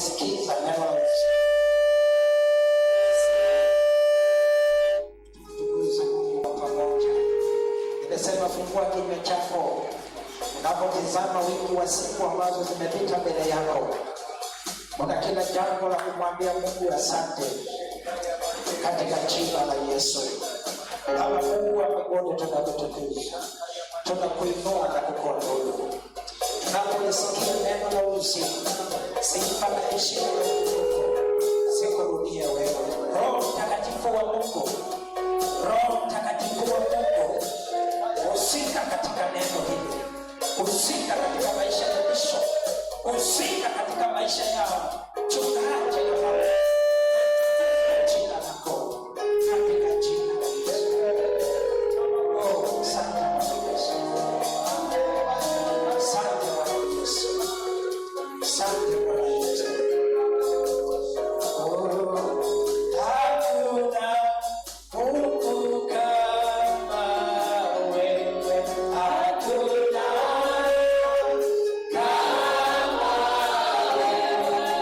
unapolisikiza neno la pamoja, nimesema fungua kinywa chako unapotizama wingi wa siku ambazo zimepita mbele yako. Kuna kila jambo la kumwambia Mungu asante katika jina la Yesu. Kama Mungu wa mbinguni, tunakutukuza, tunakuinua na kukuabudu. Tunapolisikia neno la uzima, sifa na heshima zikurudie wewe. Roho Mtakatifu wa Mungu, Roho Mtakatifu wa Mungu, usika katika neno hili, usika katika maisha ya misho, usika katika maisha yao. Tunaje na Baba jina lako katika jina la Yesu. Oh, asante Bwana Yesu. Asante Bwana Yesu. Asante Bwana Yesu. Oh, hakuna Mungu kama wewe. Hakuna kama wewe.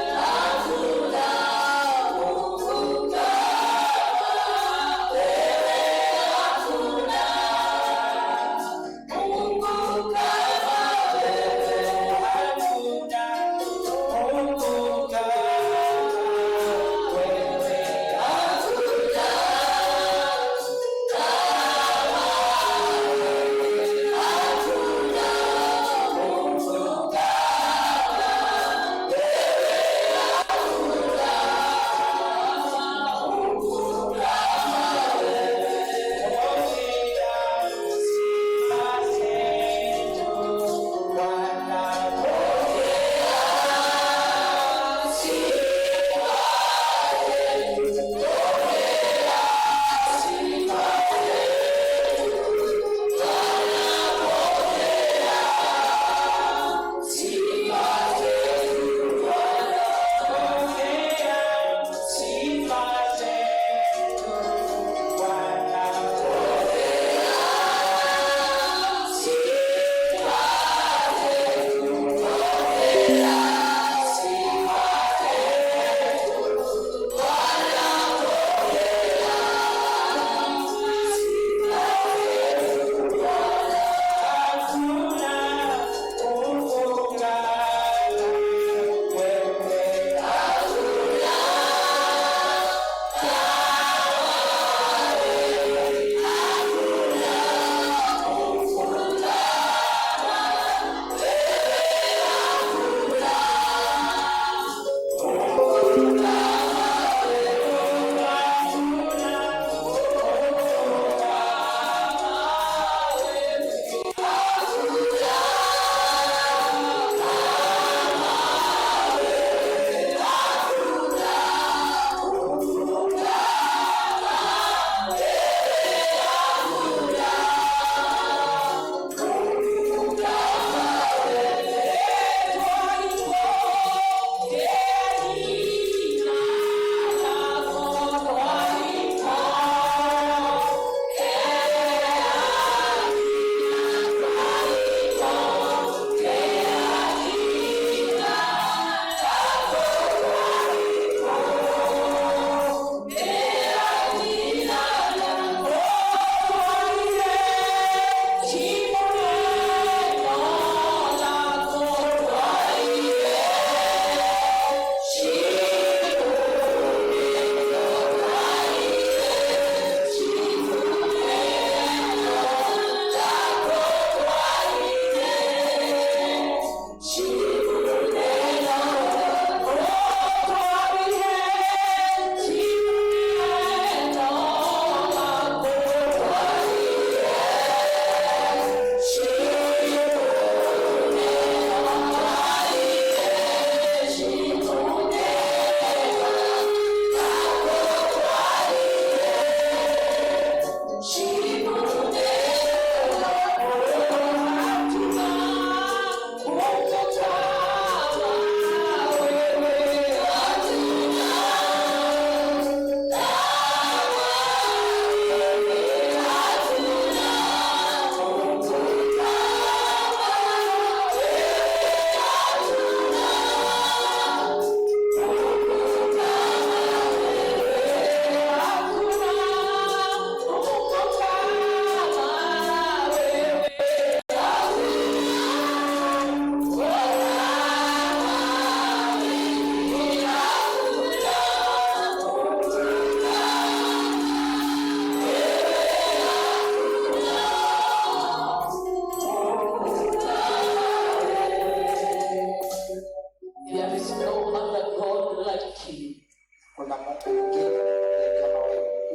no other God like you.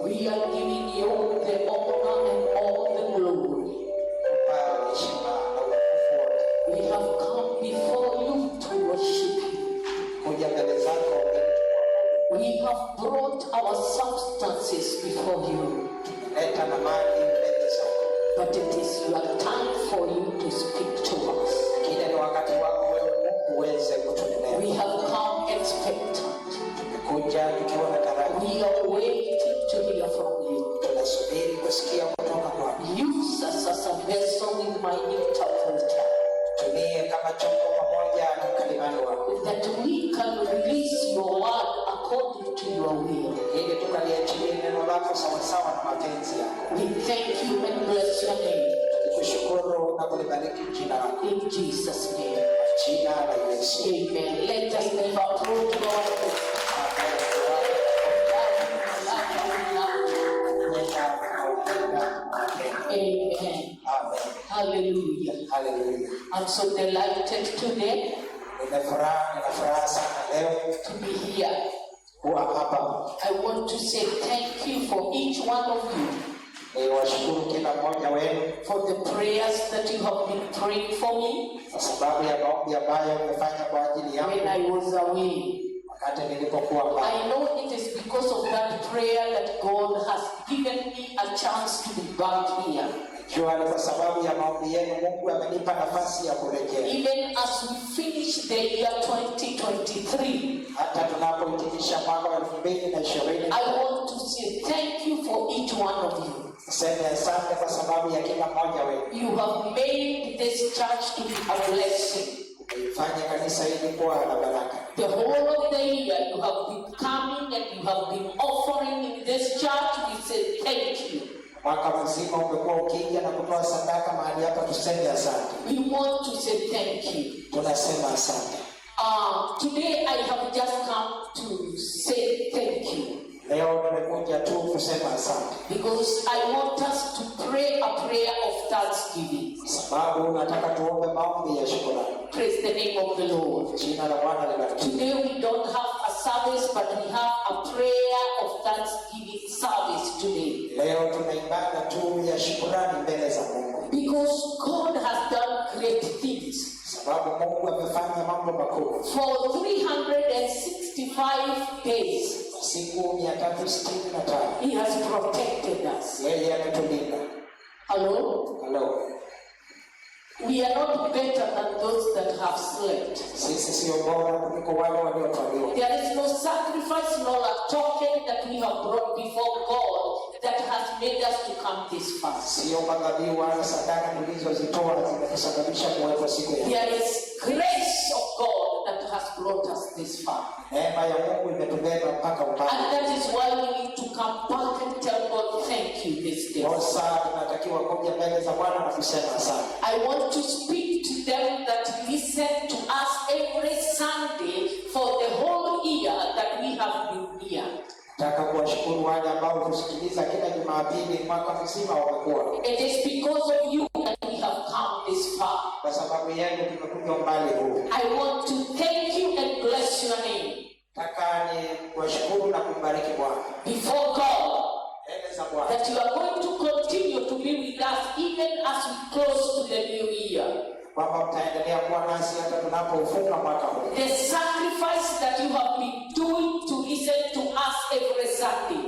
We are giving you the honor and all the glory. We have come before you to worship you. We have brought our substances before you. But it is your time for you to speak to us. We have come expectant. We are waiting to hear from you. Use us as a vessel with my interpreter, that we can release your word according to your will. We thank you and bless your name. In Jesus' name. Amen. Let us never approach God. Amen. Hallelujah. Hallelujah. I'm so delighted today to be here. I want to say thank you for each one of you for the prayers that you have been praying for me when I was away. I know it is because of that prayer that God has given me a chance to be back here. Even as we finish the year 2023, I want to say thank you for each one of you. You have made this church to be a blessing. The whole of the year you have been coming and you have been offering in this church. We say thank you. We want to say thank you. Today I have just come to say thank you. Because I want us to pray a prayer of thanksgiving. Praise the name of the Lord. Today we don't have a service, but we have a prayer of thanksgiving service today. Because God has done great things. For 365 days, He has protected us. Hello? Hello. We are not better than those that have slept. There is no sacrifice nor a token that we have brought before God that has made us to come this far. There is grace of God that has brought us this far. And that is why we need to come back and tell God thank you this day. I want to speak to them that listen to us every Sunday for the whole year that we have been here. It is because of you that we have come this far. I want to thank you and bless your name before God, that you are going to continue to be with us even as we close to the new year. The sacrifice that you have been doing to listen to us every Sunday,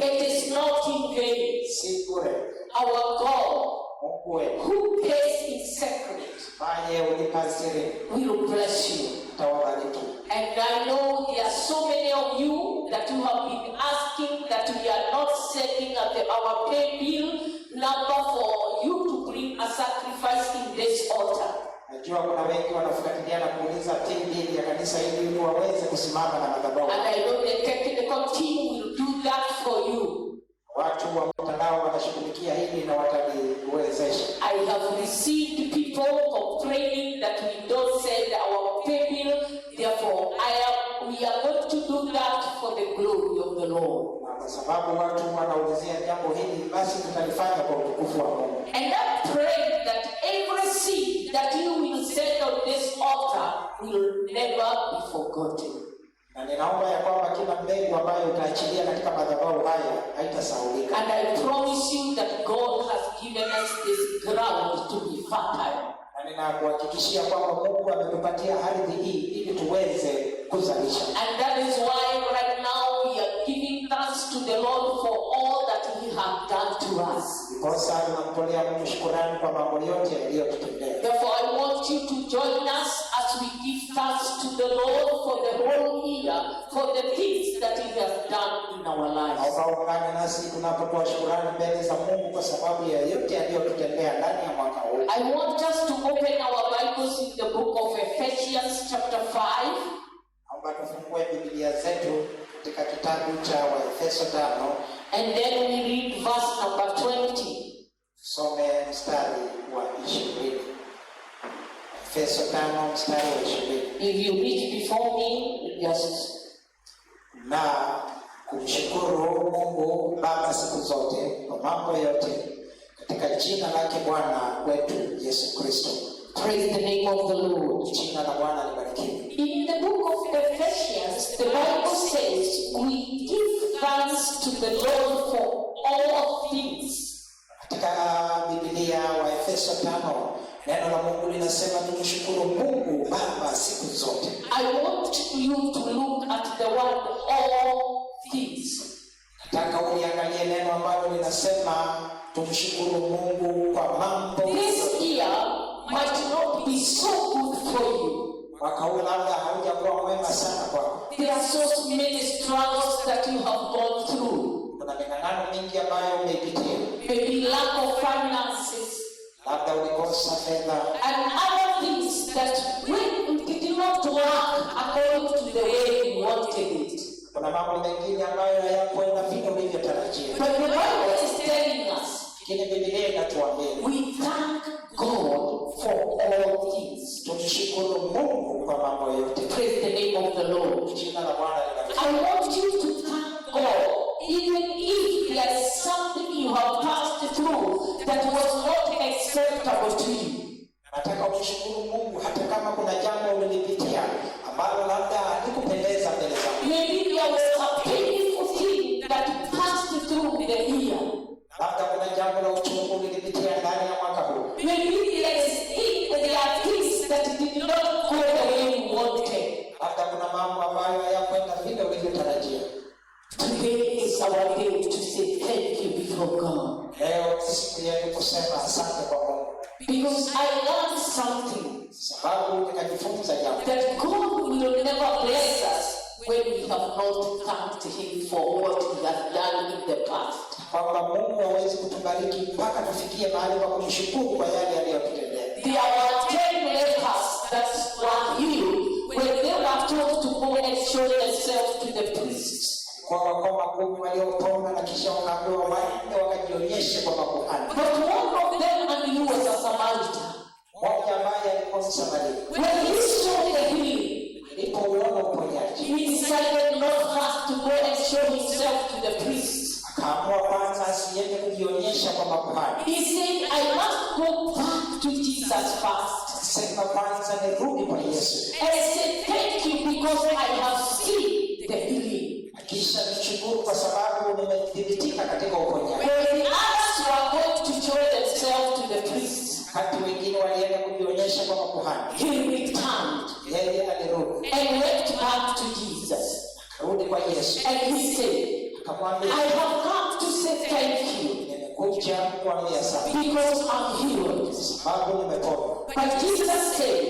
it is not in vain. Our God, who pays in secret, will bless you. And I know there are so many of you that you have been asking that we are not sending our pay bill number for you to bring a sacrifice in this altar. And I know the technical team will do that for you. I have received people complaining that we don't send our pay bill. Therefore, we are going to do that for the glory of the Lord. And I pray that every seed that you will send on never be forgotten. Na ninaomba ya kwamba kila mbegu ambayo utaachilia katika madhabahu haya haitasahaulika. And I promise you that God has given us this ground to be fertile. Na ninakuhakikishia kwamba Mungu ametupatia ardhi hii ili tuweze kuzalisha. And that is why right now we are giving thanks to the Lord for all that He has done to us. Because tunamtolea Mungu shukrani kwa mambo yote aliyotutendea. Therefore, I want you to join us as we give thanks to the Lord for the whole year, for the things that He has done in our lives. Naomba ungane nasi tunapotoa shukrani mbele za Mungu kwa sababu ya yote aliyotutendea ndani ya mwaka huu. I want us to open our Bibles in the book of Ephesians chapter 5. Naomba tufungue Biblia zetu katika kitabu cha Waefeso 5. And then we read verse number 20. Some mstari wa 20. Efeso 5 mstari wa 20. If you read before me, just Na kumshukuru Mungu Baba siku zote kwa mambo yote katika jina lake Bwana wetu Yesu Kristo. praise the name of the Lord. Jina la Bwana libarikiwe. In the book of Ephesians, the Bible says we give thanks to the Lord for all things. Katika Biblia wa Efeso 5 neno la Mungu linasema tumshukuru Mungu Baba siku zote. I want you to look at the word all things. Nataka uliangalie neno ambalo linasema tumshukuru Mungu kwa mambo. This year might not be so good for you. Mwaka huu labda haujakuwa mwema sana kwako. There are so many struggles that you have gone through. Kuna ming'ang'ano mingi ambayo umeipitia. Maybe lack of finances. Labda ulikosa fedha. And other things that did not work according to the way you wanted it. Kuna mambo mengine ambayo hayakwenda vile ulivyotarajia. But the Bible is telling us, Lakini Biblia inatuambia we thank God for all things. tumshukuru Mungu kwa mambo yote. Praise the name of the Lord. Jina la Bwana libarikiwe. I want you to thank God, even if there is something you have passed through that was not acceptable to you. Nataka umshukuru Mungu hata kama kuna jambo ulilipitia ambalo labda halikupendeza mbele zako. Maybe there was a painful thing that passed through the year. Labda kuna jambo la uchungu ulilipitia ndani ya mwaka huu. Maybe there are things that did not go the way you wanted. Labda kuna mambo ambayo hayakwenda vile ulivyotarajia. Today is our day to say thank you before God. Leo siku yetu kusema asante kwa Mungu. Because I learned something. Sababu nikajifunza jambo. That God will never bless us when we have not thanked Him for what He has done in the past. Kwamba Mungu hawezi kutubariki mpaka tufikie mahali pa kumshukuru kwa yale aliyotutendea. There were 10 lepers that were healed when they were told to go and show themselves to the priests. Kwa wakoma 10 waliopona na kisha wakaambiwa waende wakajionyeshe kwa makuhani. But one of them, and he was a Samaritan. Mmoja ambaye alikuwa Msamaria. When he saw the healing, Alipouona uponyaji, he decided not first to go and show himself to the priests. akaamua kwanza asiende kujionyesha kwa makuhani. He said, I must go back to Jesus first. Sema kwanza nirudi kwa Yesu. And I said, thank you because I have seen the healing. Kisha nishukuru kwa sababu nimethibitika katika uponyaji. When the others were going to show themselves to the priests, Wakati wengine walienda kujionyesha kwa makuhani, he returned yeye alirudi. and went back to Jesus. Akarudi kwa Yesu. And he said, Akamwambia, I have come to say thank you nimekuja kukuambia asante because I'm healed. sababu nimepona. But Jesus said,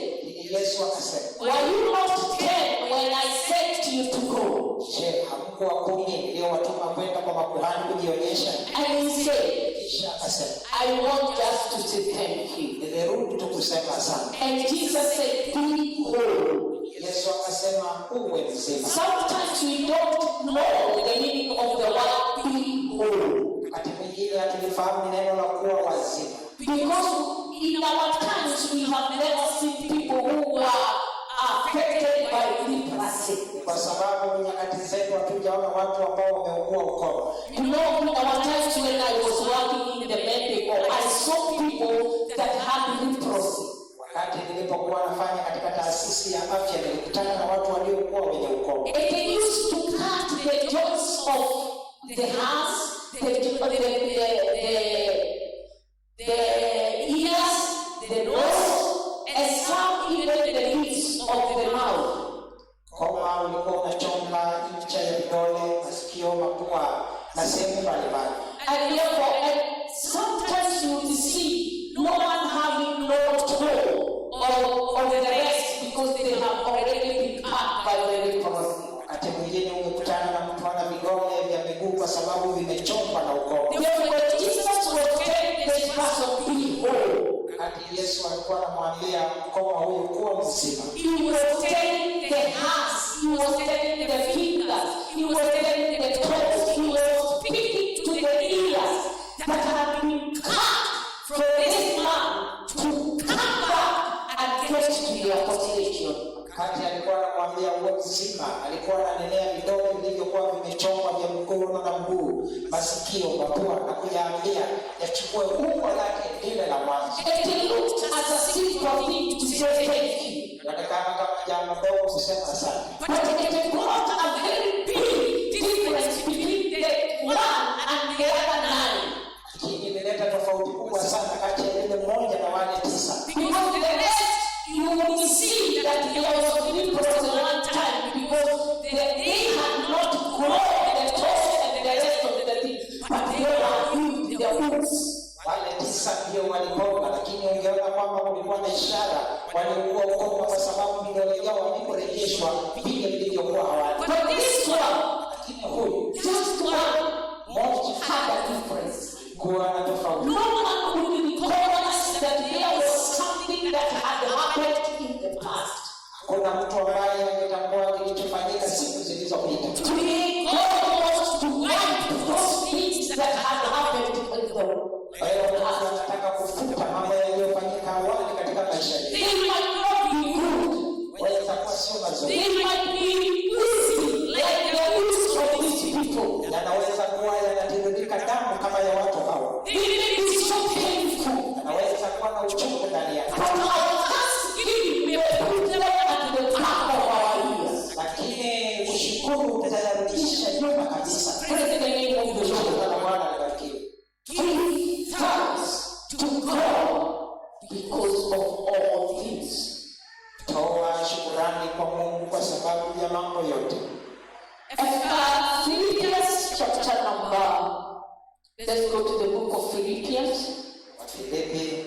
Yesu akasema, were you not 10 when I sent you to go? je, hamkuwa 10 niliowatuma kwenda kwa makuhani kujionyesha? And he said, Kisha akasema, I want just to say thank you. nilirudi tu kusema asante. And Jesus said, be whole. Yesu akasema, uwe mzima. Sometimes we don't know the meaning of the word be whole. Wakati mwingine hatulifahamu neno la kuwa wazima. Because in our times we have never seen people who were affected by leprosy. Kwa sababu nyakati zetu hatujaona watu ambao wameugua ukoma. You know, in our times when I was working in the medical, I saw people that had leprosy. Wakati nilipokuwa nafanya katika taasisi taasisi ya afya nilikutana na watu waliokuwa wenye ukoma. They used to cut the joints of the hands, the ears, the nose, and some even the lips of the mouth. Ukoma ulikuwa unachonga ncha ya vidole, masikio, mapua na sehemu mbalimbali. And therefore, sometimes you will see no one having no toe or the rest because they have already been cut by the leprosy. Wakati mwingine umekutana na mtu ana vidole vya miguu kwa sababu vimechongwa na ukoma. Therefore, Jesus was telling this person, be whole. Wakati Yesu alikuwa anamwambia mkoma huyu kuwa mzima, He was telling the hands, he was telling the fingers, he was telling the toes, he was speaking to the ears that had been cut from this man to come back and get to their position. wakati alikuwa anamwambia uwe mzima, alikuwa ananenea vidole vilivyokuwa vimechongwa vya mkono na mguu, masikio, mapua, na kuyaambia yachukue umbo lake lile la mwanzo. It looked as a simple thing to say thank you. Inaonekana kama jambo dogo kusema asante. But it brought a very big difference between the one and the other 9. Lakini ilileta tofauti kubwa sana kati ya yule mmoja na wale 9. Because the rest, you will see that there was a leprosy one time because they had not grown the toes and the rest of the things, but they were healed, the wounds. Wale 9 ndio walipona, lakini ungeona kwamba kulikuwa na ishara walikuwa ukoma kwa sababu vidole vyao viliporejeshwa vile vilivyokuwa awali. But this one, Lakini huyu just one, had a difference. kuwa na tofauti. No one would recognize that there was something that had happened in the past. Kuna mtu ambaye angetambua kilichofanyika siku zilizopita. Today, God wants to wipe those things that had happened in the past. Anataka kufuta mambo yaliyofanyika awali katika maisha yetu. They might not be good. Waweza kuwa sio mazuri. They might be easy, like the roots of these people. Yanaweza kuwa yanatiririka damu kama ya watu hao. They may be so painful. Yanaweza kuwa na uchungu ndani yake. But our thanksgiving may put them at the top of our ears. Lakini kushukuru utayarudisha nyuma kabisa. Praise the name of the Lord. Jina la Bwana libarikiwe. Give thanks to God because of all things. Toa shukrani kwa Mungu kwa sababu ya mambo yote. Philippians chapter number, let's go to the book of Philippians, Wafilipi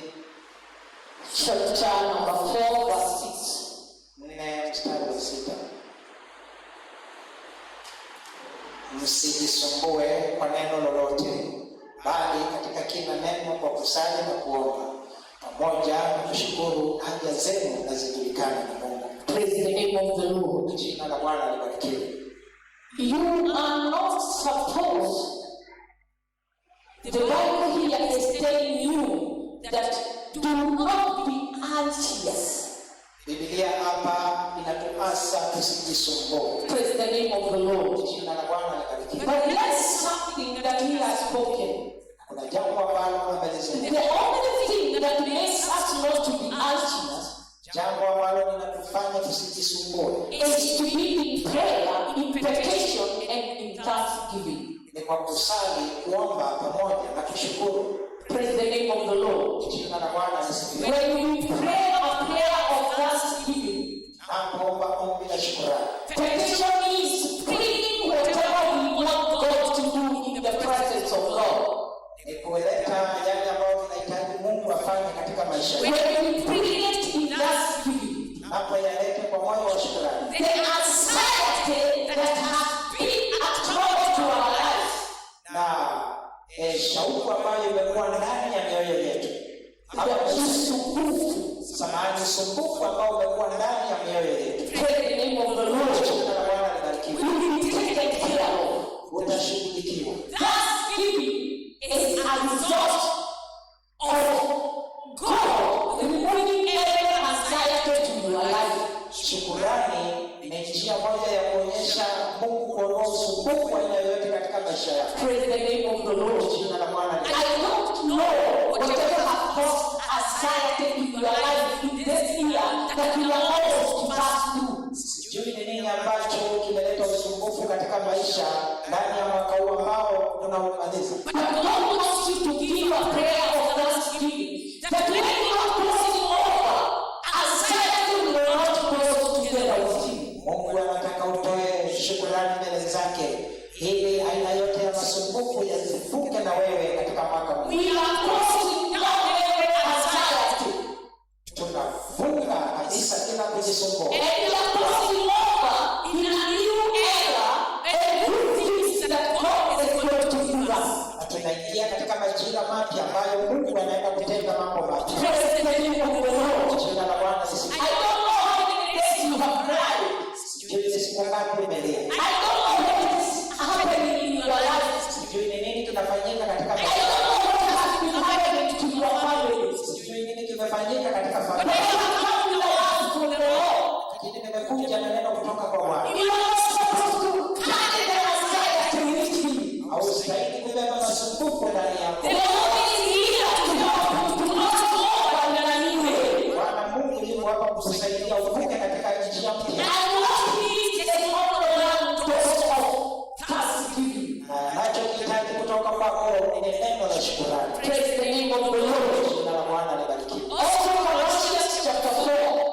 chapter number 4 verse 6. 4:6. Msijisumbue kwa neno lolote, bali katika kila neno kwa kusali na kuomba pamoja na kushukuru haja zenu na zijulikane na Mungu. Praise the name of the Lord. Jina la Bwana libarikiwe. You are not supposed, the Bible here is telling you that do not be anxious. Biblia hapa inatuasa tusijisumbue. Praise the name of the Lord. Jina la Bwana libarikiwe. But there's something that he has spoken. Kuna jambo ambalo amelizungumza. The only thing that makes us not to be anxious Jambo ambalo linatufanya tusijisumbue is to be in prayer, in petition, and in thanksgiving. ni kwa kusali, kuomba pamoja na kushukuru. Praise the name of the Lord. Jina la Bwana lisifiwe. When we pray a prayer of thanksgiving, Naomba ombi la shukrani. petition means bringing whatever we want God to do in the presence of God. Ni kuleta yale ambayo tunahitaji Mungu afanye katika maisha yetu. When we bring it in thanksgiving, Hapo yalete kwa moyo wa shukrani. the anxiety that has been attached to our lives, Na shauku ambayo imekuwa ndani ya mioyo yetu. the usumbufu, Usumbufu ambao umekuwa ndani ya mioyo yetu. praise the name of the Lord, Jina la Bwana libarikiwe. will be taken care of. Utashughulikiwa. Thanksgiving is a result of God removing every anxiety to your life. Shukrani ni njia moja ya kuonyesha Mungu kuondoa usumbufu wa aina yoyote katika maisha yako. Praise the name of the Lord. Jina la Bwana I libarikiwe. don't know whatever has caused anxiety in your life in this year that you are almost passed through. Sijui ni nini ambacho kimeleta usumbufu katika maisha ndani ya mwaka huu ambao tunaumaliza. But God wants you to give a prayer of thanksgiving. That when you are crossing over, anxiety will not cross together with you. Mungu anataka utoe shukrani mbele zake ili aina yote ya masumbufu yasifuke na wewe katika mwaka huu. We are crossing down every anxiety. Tunafunga kabisa kila kujisumbua. And we are crossing over in a new era and good things that God is going to give us. Na tunaingia katika majira mapya ambayo Mungu anaenda kutenda mambo mapya. Praise the name of the Lord. Jina la Bwana lisifiwe. I don't know how many days you have cried. Sijui ni siku ngapi umelia. I don't know what is happening in your life. Sijui ni nini kinafanyika katika I maisha. don't know what has been happening to your family. Sijui nini kimefanyika katika But I familia. have come with a word from the Lord. Lakini nimekuja na neno kutoka kwa Bwana. You are not supposed to carry the anxiety with you. Haustahili kubeba masumbufu ndani yako. The Lord is here to help you to cross over in a new way. Bwana Mungu yuko hapa kukusaidia uvuke katika njia mpya. And what he needs is one dose of thanksgiving. Na anachokihitaji kutoka kwako ni neno la shukrani. Praise the name of the Lord. Jina la Bwana libarikiwe. Also Colossians chapter 4.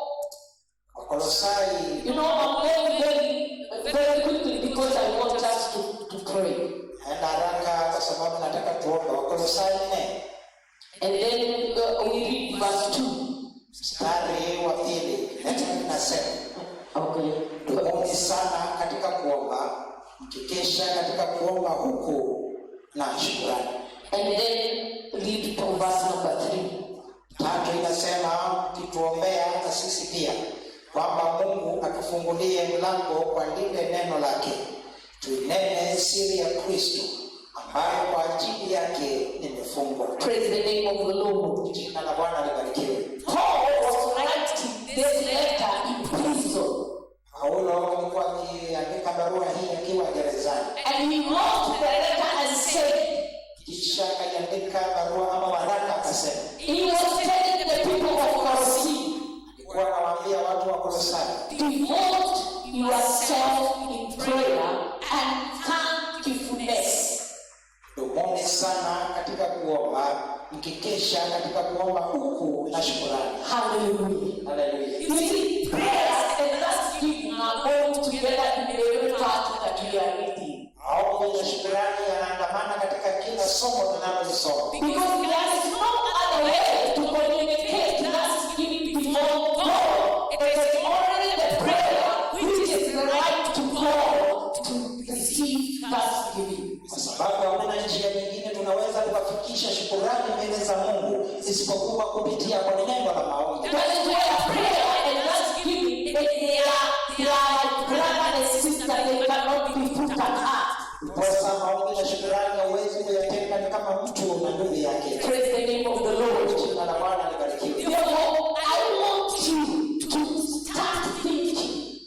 Wakolosai, You know, I'm going very quickly because I want us to pray. enda haraka kwa sababu nataka tuombe. Wakolosai 4 And then we read verse 2. mstari wa 2 neno linasema, Okay. dumuni sana katika kuomba, mkikesha katika kuomba huku na shukrani. And then read from verse number 3. 3 inasema, mkituombea na sisi pia kwamba Mungu atufungulie mlango kwa lile neno lake, tuinene siri ya Kristo ambayo kwa ajili yake nimefungwa. Praise the name of the Lord. Jina la Bwana libarikiwe. Paul was writing this letter in prison. Paulo alikuwa akiandika barua hii akiwa gerezani. And he wrote the letter and said, Kisha akaiandika barua ama waraka akasema, he was telling the people of Colossae, alikuwa anawaambia watu wa Kolosai, devote yourself in prayer and thankfulness. dumuni sana katika kuomba, mkikesha katika kuomba huku na shukrani. Hallelujah. Haleluya. You see, prayers and thanksgiving are going together in every part that we are reading. Maombi na shukrani yanaandamana katika kila somo tunalosoma. Because there is no other way to communicate thanksgiving before God. It is only the prayer which is the right to God to receive thanksgiving. Kwa sababu hakuna njia nyingine tunaweza kufikisha shukrani mbele za Mungu isipokuwa kupitia kwa neno la maombi. That is where prayer and thanksgiving, they are like brother and sister, they cannot be put apart. Kwa maombi na shukrani hauwezi kuyatenga, ni kama mtu na ndugu yake. Praise the name of the Lord. Jina la Bwana libarikiwe. Therefore, I want you to start thinking,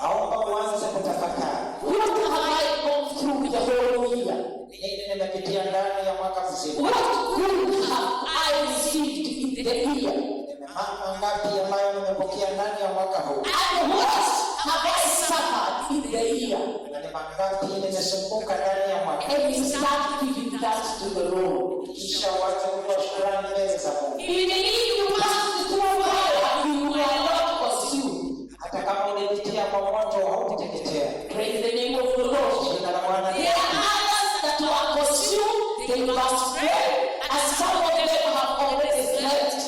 Naomba uanze kutafakari. what have I gone through the whole year? Nini nimepitia ndani ya mwaka mzima? What good have I received in the year? Mambo ngapi ambayo nimepokea ndani ya mwaka huu? And what have I suffered in the year? Na ni mangapi nimesumbuka ndani ya mwaka? And you start giving that to the Lord. Kisha uanze kutoa shukrani mbele za Mungu. Even if you pass through fire, you are not consumed. Hata kama ulipitia kwa moto haukuteketea. Praise the name of the Lord. Jina la Bwana There are others that were consumed, they must pray, and some of them have already slept.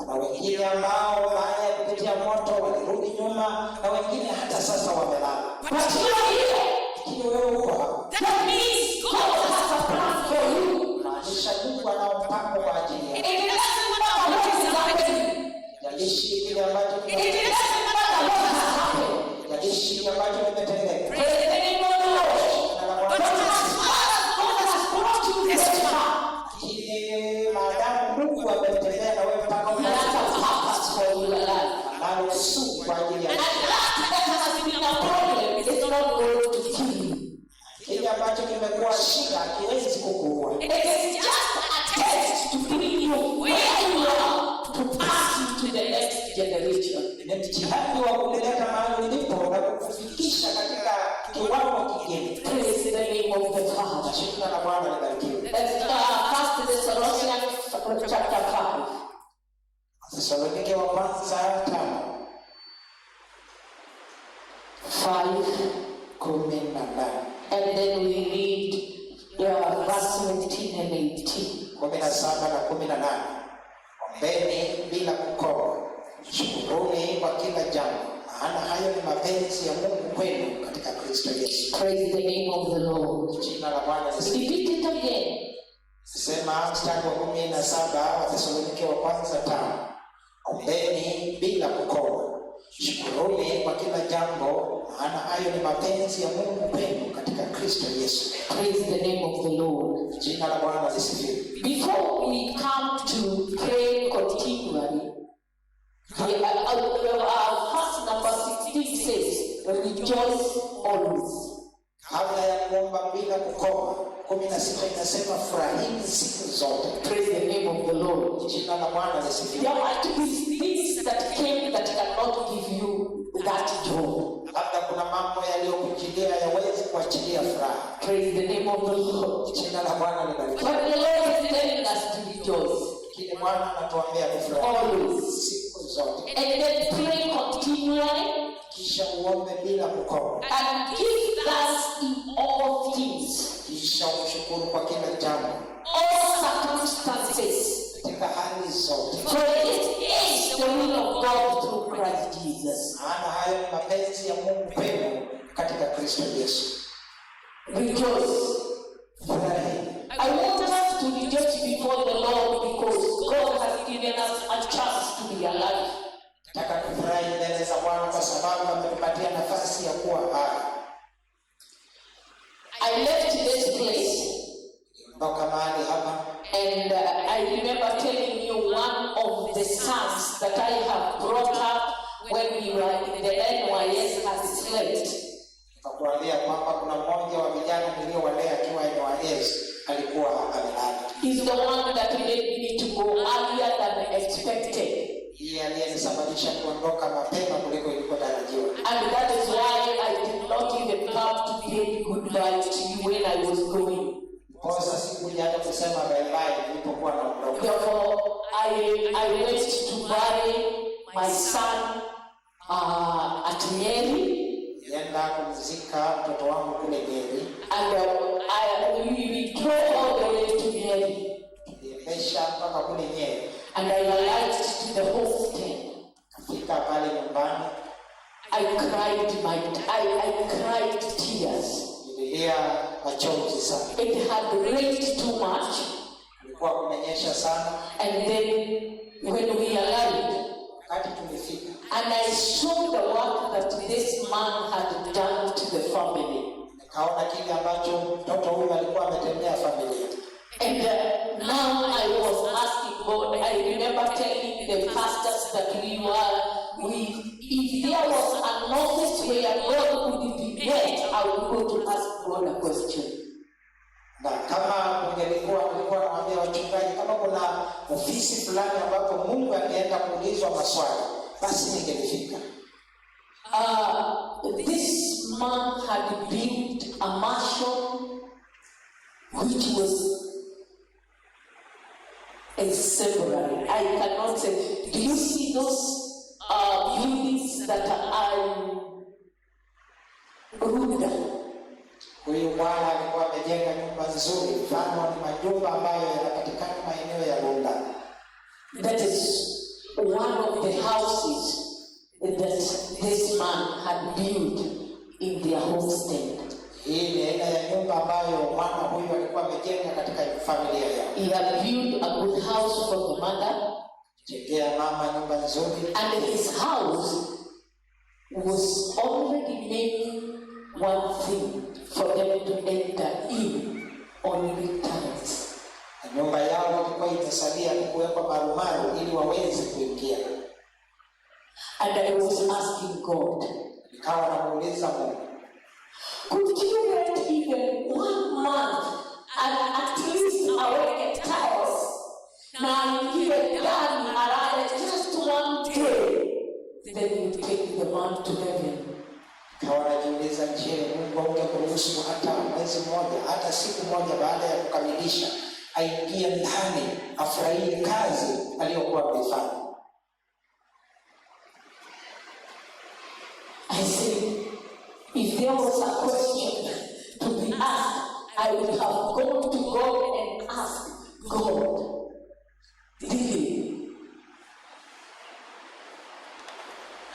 na wengine ambao baada ya kupitia moto walirudi nyuma, na wengine hata sasa wamelala. But you are here. Lakini wewe uko hapa, That means God has a plan for you. maanisha Mungu ana mpango kwa ajili yako. It doesn't matter what is happening. Jalishi kile ambacho It doesn't matter what has happened. jalishi kile ambacho kimetendeka. Praise the name of the Lord. But as far as God has brought you this far, Kile maadamu Mungu ametendea na wewe mpaka He has a purpose for your life. nalo Yesu kwa ajili And yako. that has been a problem is not going to kill you. Kile ambacho kimekuwa shida kiwezi kukuua. It is just a test to bring you where you are to pass you to the next generation. Ni mtihani wa kuleta mahali ulipo na kukufikisha katika kiwango kingine. Praise the name of the Father. Jina la Bwana libarikiwe. First Thessalonians chapter 5. Thessalonike wa kwanza 5:18. And then we read verse 17 and 18. 17 na 18. Ombeni bila kukoma, shukuruni kwa kila jambo, maana hayo ni mapenzi ya Mungu kwenu katika Kristo Yesu. Praise the name of the Lord. Jina la Bwana libarikiwe. Repeat it again. Sema mstari wa 17 wa Thessalonike wa kwanza 5. Ombeni bila kukoma, shukuruni kwa kila jambo, maana hayo ni mapenzi ya Mungu kwenu katika Kristo Yesu. Praise the name of the Lord. Jina la Bwana lisifiwe. Before we come to pray continually, verse number 16 says, rejoice always. Kabla ya kuomba bila kukoma, 16 inasema furahini siku zote. Praise the name of the Lord. Jina la Bwana lisifiwe. There are things that came that cannot give you that joy. Labda kuna mambo yaliyokujilia yawezi kuachilia furaha. Praise the name of the Lord. Jina la Bwana libarikiwe. But the Lord is telling us to rejoice Kile Bwana anatuambia kufurahi always. siku zote. And then pray continually Kisha uombe bila kukoma. and give thanks in all things, Kisha umshukuru kwa kila jambo all circumstances. katika hali zote. For it is the will of God through Christ Jesus. Maana hayo ni mapenzi ya Mungu kwenu katika Kristo Yesu. Rejoice. Furahi. I want us to rejoice before the Lord because God has given us a chance to be alive. Nataka kufurahi mbele za Bwana kwa sababu ametupatia nafasi ya kuwa hai. I left this place Ndoka mahali hapa and I remember telling you one of the sons that I have brought up when we were in the NYS has slept. nikakuambia kwamba kuna mmoja wa vijana niliowalea akiwa NYS alikuwa amelala. He's the one that made me to go earlier than expected. Yeye aliyenisababisha kuondoka mapema kuliko ilipotarajiwa. And that is why I did not even come to say goodbye to you when I was going. Kosa sikuja hata kusema bye bye nilipokuwa naondoka. Therefore, I went to bury my son at Nyeri. Nilienda kumzika mtoto wangu kule Nyeri. And we drove all the way to Nyeri. Niliendesha mpaka kule Nyeri. And I arrived to the hostel. Kafika pale nyumbani. I cried tears. Nililia machozi sana. It had rained too much. Kulikuwa kumenyesha sana. And then when we arrived, Wakati tulifika, and I saw the work that this man had done to the family. nikaona kile ambacho mtoto huyu alikuwa ametendea familia. And now I was asking God, I remember telling the pastors that if there was an office where God could be met, I would go to ask God a question. Na kama nilikuwa nawaambia wachungaji kama kuna ofisi fulani ambapo Mungu angeenda kuulizwa maswali, basi ningelifika. This man had built a mansion which was exemplary. I cannot say. Do you see those buildings that are ruined? Huyu bwana alikuwa amejenga nyumba nzuri, mfano ni majumba ambayo yanapatikana maeneo ya Runda. That is one of the houses that this man had built in their homestead. Hii ni aina ya nyumba ambayo mwana huyu alikuwa amejenga katika familia yake. He had built a good house for the mother. Jengea mama nyumba nzuri. And his house was already making one thing for them to enter in on returns. Nyumba yao ilikuwa imesalia kuwekwa marumaru ili waweze kuingia. And I was asking God, nikawa namuuliza Mungu, could you wait even 1 month and at least awake tiles? Now give it done around just 1 day, then you take the man to heaven. Kawajiuliza, je, Mungu angekuruhusu hata mwezi mmoja, hata siku moja baada ya kukamilisha aingie ndani afurahie kazi aliyokuwa amefanya? I say, if there was a question to be asked, I would have gone to God and asked God, really?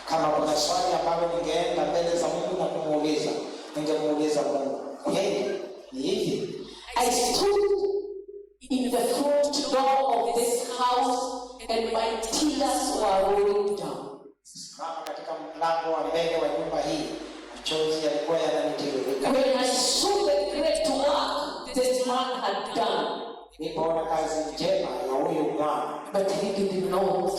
Kama kuna swali ambalo ningeenda mbele za Mungu na kumuuliza, ningemuuliza Mungu, kweli ni hivi? I stood in the front door of this house and my tears were rolling down. Mama katika mlango wa mbele wa nyumba hii, machozi yalikuwa yananitiririka. When I saw the great work this man had done, nilipoona kazi njema ya huyu mwana, but he did not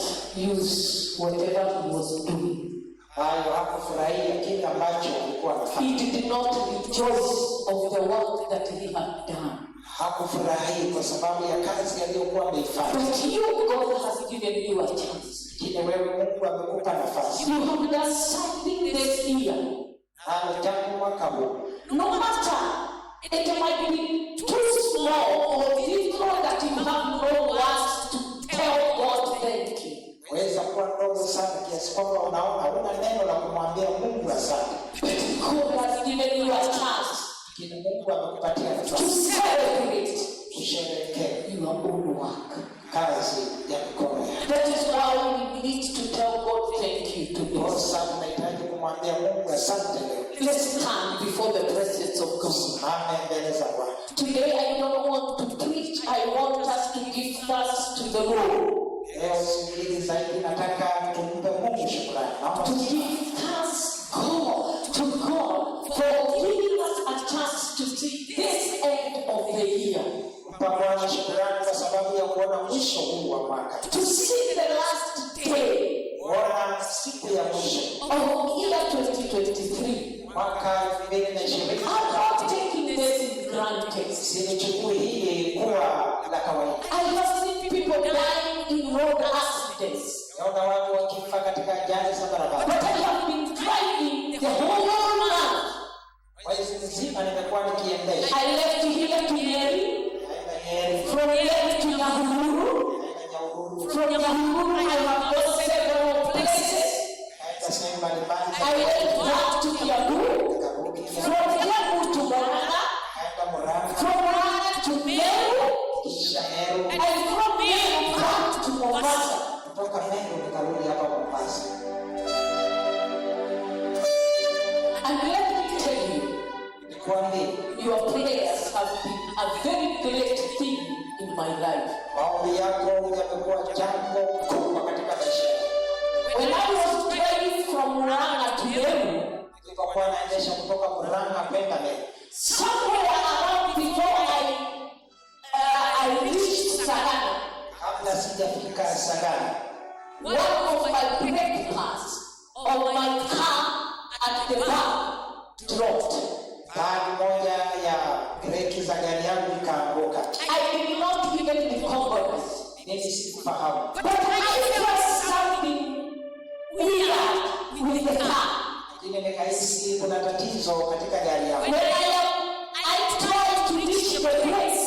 use whatever he was doing. hayo hakufurahia kile ambacho alikuwa anafanya. He did not rejoice of the work that he had done. Hakufurahi kwa sababu ya kazi aliyokuwa ameifanya. But you, God has given you a chance. Kile wewe Mungu amekupa nafasi. You have done something this year. Tangu mwaka huu. No matter it might be too small or difficult that you have no words to tell God thank you. Weza kuwa ndogo sana kiasi kwamba unaona huna neno la kumwambia Mungu asante. God has given you a chance. Kile Mungu amekupatia nafasi. To celebrate. Kusherehekea your own work. Kazi ya mikono yako. That is why we need to tell God thank you today. Kwa sababu tunahitaji kumwambia Mungu asante leo. Let's stand before the presence of God. Amen. Mbele za Bwana. Today I don't want to preach. I want us to give thanks to the Lord. Leo sisi zaidi nataka tumpe Mungu shukrani. To give thanks to God for giving us a chance to see this end of the year. Bwana shukrani kwa sababu ya kuona mwisho huu wa mwaka. To see the last day. Kuona siku ya mwisho. Of year 2023. Mwaka 2020. I'm not taking this in granted. Sinichukui hii kuwa la kawaida. I have seen people dying in road accidents. Naona watu wakifa katika ajali za barabara. But I have been driving the whole month. Mwezi mzima nimekuwa nikiendesha. I left here to Nyeri. From Nyeri to Nyahururu. From Nyahururu I have gone several places. I went back to Kiambu. From Kiambu to Murang'a. From Murang'a to Meru. And from Meru back to Mombasa. Kutoka Meru nikarudi hapa Mombasa. And let me tell you, your prayers have been a very great thing in my life. Maombi yako yamekuwa jambo kubwa katika maisha. When I was driving from Murang'a to Meru, nilipokuwa naendesha kutoka Murang'a kwenda Meru, somewhere around before I reached Sagana, kabla sijafika Sagana, one of my brake pads of my car at the back dropped. Baadhi moja ya breki za gari yangu ikaanguka. I did not even recognize. Mimi sikufahamu. But I felt something weird with the car. Lakini nikahisi kuna tatizo katika gari yangu. When I tried to reach the brakes,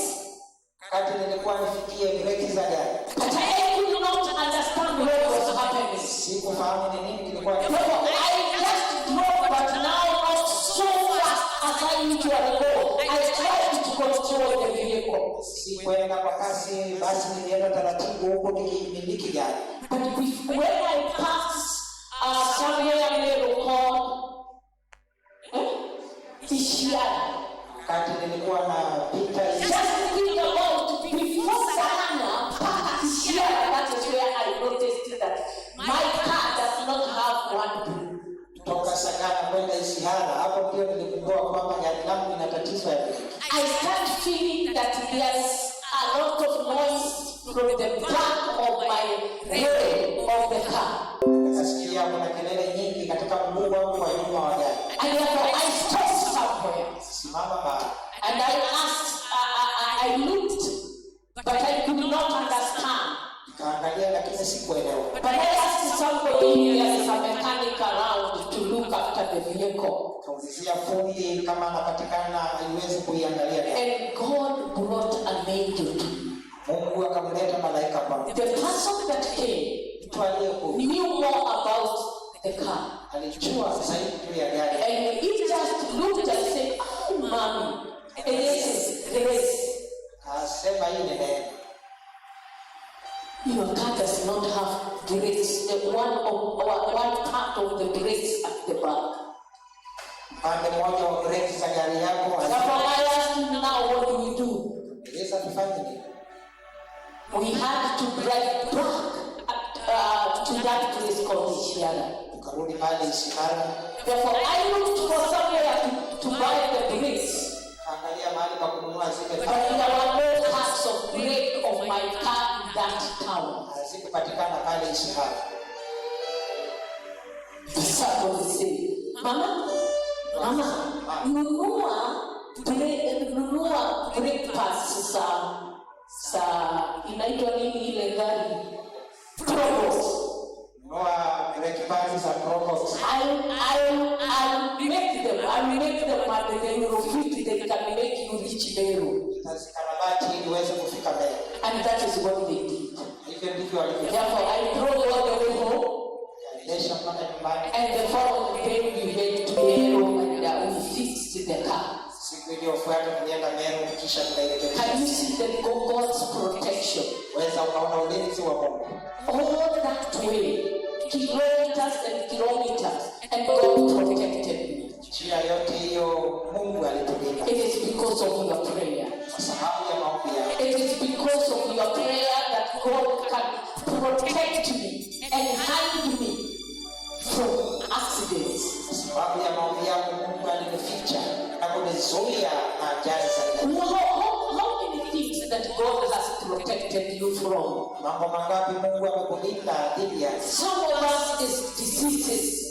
wakati nilikuwa nifikie breki za gari, but I could not understand what was happening. Sikufahamu ni nini kilikuwa Therefore, I just drove, but now not so fast as I usually go. I tried to control the vehicle. Sikuenda kwa kasi, basi nilienda taratibu huko nikimiliki gari. But when I passed somewhere near called Ishiara, wakati nilikuwa napita, just think about before Sagana, past Ishiara, that is where I noticed that my car does not have one brake. kutoka Sagana kwenda Isihara, hapo ndio niligundua kwamba gari langu lina tatizo ya breki. I start feeling that there's a lot of noise from the back of my rail of the car. Nikasikia kuna kelele nyingi katika mguu wangu wa nyuma wa gari. And therefore I stopped somewhere. Simama baba. And I asked, I looked, but I could not understand. Kaangalia lakini sikuelewa. But I asked somebody, yes, a mechanic. the vehicle. Kaulizia fundi kama anapatikana haiwezi kuiangalia gari. And God brought an angel to me. Mungu akamleta malaika kwangu. The person that came knew more about the car. Alijua zaidi juu ya gari. And he just looked and said, "Oh, mommy, Grace. Akasema hii ni neema. Your car does not have brakes. One part of the brakes at the back." Pande moja wa brakes za gari yako. Therefore, I asked him, now what do we do? Eleza tufanye nini? We had to drive back to that place called Ishara. Tukarudi pale Ishara. Therefore, I looked for somewhere to buy the brakes. Angalia mahali pa kununua zile. But there were no parts of brake of my car in that town. Hazikupatikana pale Ishara. Somebody said, Mama, nunua brake pads sa inaitwa nini ile gari? Probox. Nunua brake pads za Probox. I'll make them at the Euro 50. They can make you reach Meru. Tazikarabati ili uweze kufika mbele. And that is what they did. Hivyo ndivyo walifanya. Therefore, I drove all the way home. Aliendesha mpaka nyumbani. And the following day we went to Meru and we fixed the car. Siku iliyofuata tulienda Meru kisha tukaelekea. Can you see the God's protection? Weza ukaona ulinzi wa Mungu. All that way, kilometers and kilometers, and God protected me. Njia yote hiyo Mungu alitulinda. It is because of your prayer. Kwa sababu ya maombi yako. It is because of your prayer that God can protect me and hide me from accidents. Kwa sababu ya maombi yako Mungu alinificha na kunizuia na ajali za How many things that God has protected you from? mambo mangapi Mungu amekulinda dhidi ya? Some of us is diseases.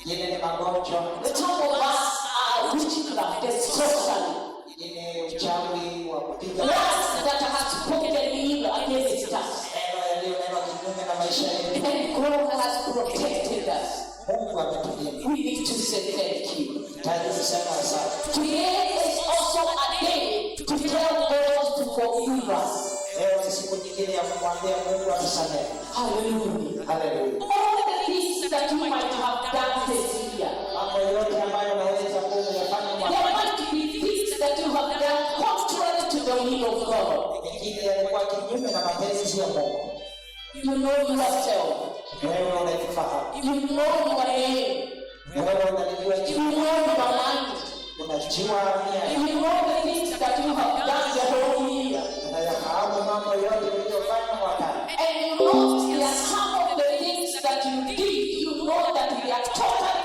Yeye ni magonjwa. Some of us are witchcraft, sorcery. Yeye ni uchawi wa kupiga. Words that have spoken evil against us. Neno yaliyonena kinyume na maisha yetu. And God has protected us. Mungu ametulinda. We need to say thank you. Taji kusema asante. Today is also a day to tell God to forgive us. Leo ni siku nyingine ya kumwambia Mungu atusamehe. Hallelujah. Hallelujah. All the things that you might have done this year. Mambo yote ambayo unaweza Mungu yafanye mwaka. There might be things that you have done contrary to the will of God. Mengine yalikuwa kinyume na mapenzi ya Mungu. You know yourself. Wewe unajifahamu. You know your name. Wewe unajua You jina. know your mind. Unajua nia. You know the things that you have done the whole year. Unayafahamu mambo yote uliyofanya mwakani. And you know there are some of the things that you did, you know that they are totally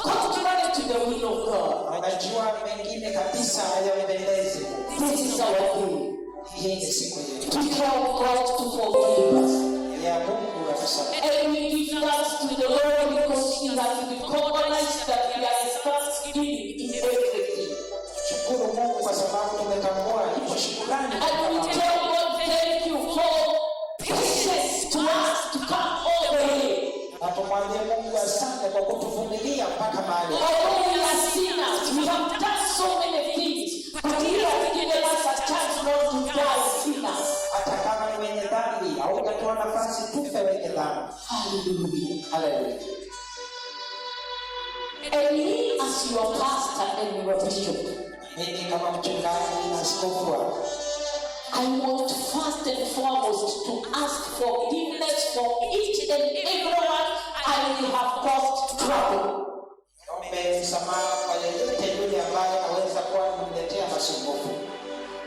contrary to the will of God. Unajua mengine kabisa hayampendezi. This is our day. Hii ni siku yetu. To tell God to forgive us. Ya Mungu atusamehe. And we give thanks to the Lord because He has recognized that we are thanksgiving in everything. Shukuru Mungu kwa sababu tumetambua hiyo shukrani. And we tell God thank you for patience to us to come all the way. Na tumwambie Mungu asante kwa kutuvumilia mpaka mahali. Although we are sinners, we have done so many things, but He has given us a chance not to die sinners. Hata kama ni wenye dhambi, haujatoa nafasi tufe wenye dhambi. Hallelujah. Hallelujah. And me as your pastor and your bishop, Mimi kama mchungaji na askofu wako, I want first and foremost to ask forgiveness for each and everyone I have caused trouble. niombe msamaha kwa yeyote yule ambaye anaweza kuwa kumletea masumbufu.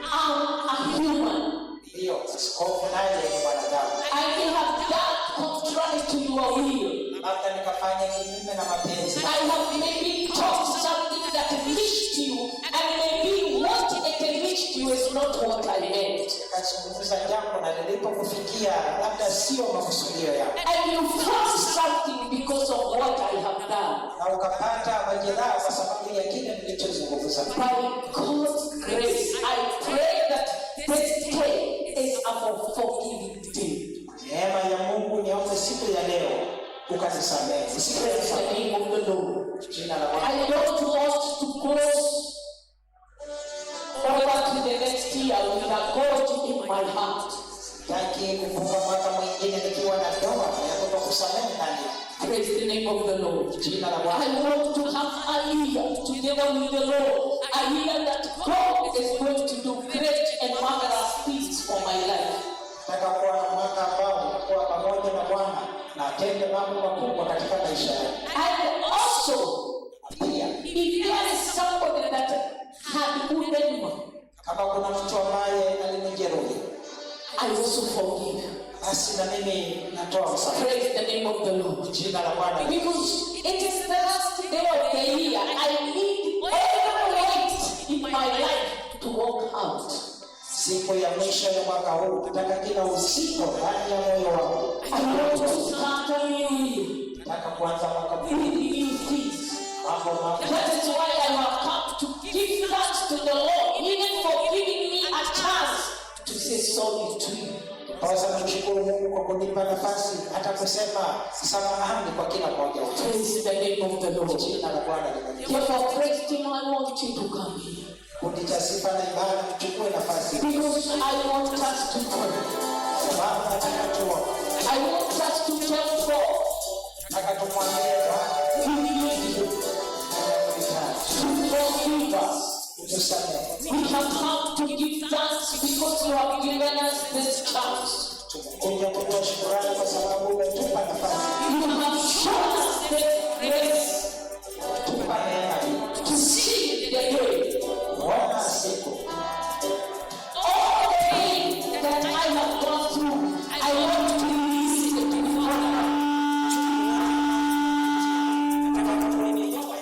I'm a human. Ndio, askofu naye ni mwanadamu. I may have done contrary to your will. Labda nikafanya kinyume na mapenzi. I have maybe taught something that reached you, and maybe what it reached you is not what I meant. Nikazungumza jambo na nilipokufikia labda sio makusudio yako. And you felt something because of what I have done. Na ukapata majeraha kwa sababu ya kile nilichozungumza. By God's grace, I pray that this day is a forgiving day. Neema ya Mungu niombe siku ya leo ukanisamehe. Praise the name of the Lord. Jina la Bwana. Praise the name of the Lord. Jina la Bwana. I want to have a year together with the Lord. A year that God is going to do great and marvelous things for my life. Nataka kuwa na mwaka ambao kuwa pamoja na Bwana na atende mambo makubwa katika maisha yangu. And also, Pia, if there is somebody that had wounded me, kama kuna mtu ambaye alinijeruhi, I also forgive. basi na mimi natoa msamaha. Praise the name of the Lord. Jina la Bwana. Because it is the last day of the year. I need every weight in my life to walk out. Siku ya mwisho ya mwaka huu, nataka kila usiku ndani ya moyo wangu. I want to start a new year. Nataka kuanza mwaka mpya. With new things. Mambo mapya. That is why I have come to give thanks to the Lord, even for giving me a chance to say sorry to you. Kwanza namshukuru Mungu kwa kunipa nafasi hata kusema samahani kwa kila mmoja. Praise the name of the Lord. Jina la Bwana libarikiwe. Therefore, praise Him. I want you to come here. Kunicha sifa na ibada, mchukue nafasi. Because I want us to pray. Sababu nataka tuombe. I want us to tell God, Nataka tumwambie Bwana, we need you to forgive us. utusamehe. We have come to give thanks because you have given us this chance. Tumekuja kutoa shukrani kwa sababu umetupa nafasi. You have shown us the grace Tupa neema hii. to see the day. Kuona siku. All the pain that I have gone through, I want to release it to the Father.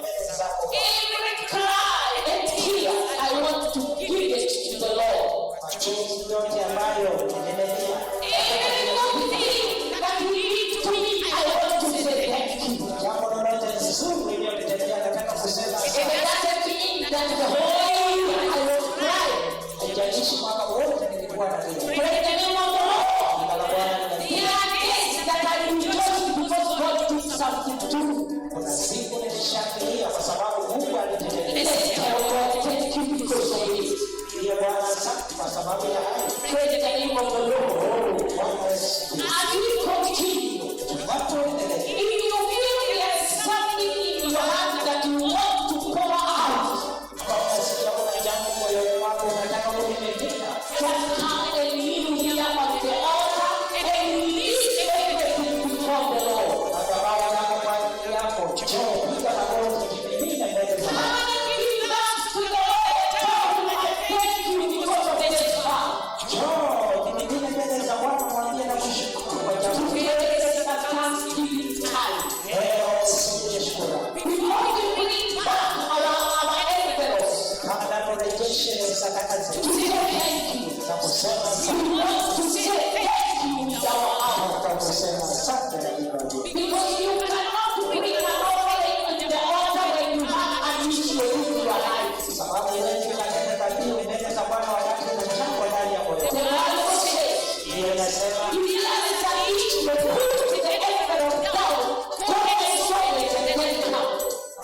Every cry and tear, I want to give it to the Lord. Machozi yote ambayo nimelia. Every good thing that He did to me, I want to say thank you. Jambo lolote nzuri iliyonitendea nataka kusema It asante. doesn't mean that the whole year I was crying. Haijalishi mwaka wote nilikuwa na lia. Praise the name of the Lord. Jina la Bwana libarikiwe. There are days that I rejoice because God did something to me. Kuna siku nilishangilia kwa sababu Mungu alitendea. Let's tell God thank you because of it. Ndiyo Bwana, asante kwa sababu ya hayo. Praise the name of the Lord. Bwana Yesu. As we continue, Tunapoendelea. if you feel there is something in your heart that you want to pour out, Kama unasikia kuna jambo moyoni mwako unataka kulimimina, just come and kneel here on the altar and release everything before the Lord. madhabahu yako kwa ajili yako. Njoo, piga magoti, jimimine mbele za Mungu. Come and give thanks to the Lord and tell Him I thank you because of this far. Njoo, jimimine mbele za Bwana, mwambie na kushukuru kwa jambo hili. Today is a thanksgiving time. Leo siku ya shukrani. Before we bring back our envelopes, Kabla turejeshe sadaka to zetu say thank you. na kusema asante, We want to say thank you with our heart. nataka kusema asante na ibada. Because you cannot bring an offering on the altar when you have an issue in your life. Sababu wengi wanatenda dhabihu mbele za Bwana wakati kuna jambo ndani ya moyo. The Bible says, Ndiyo inasema if there is an issue, put the envelope down, go and sow it and then come.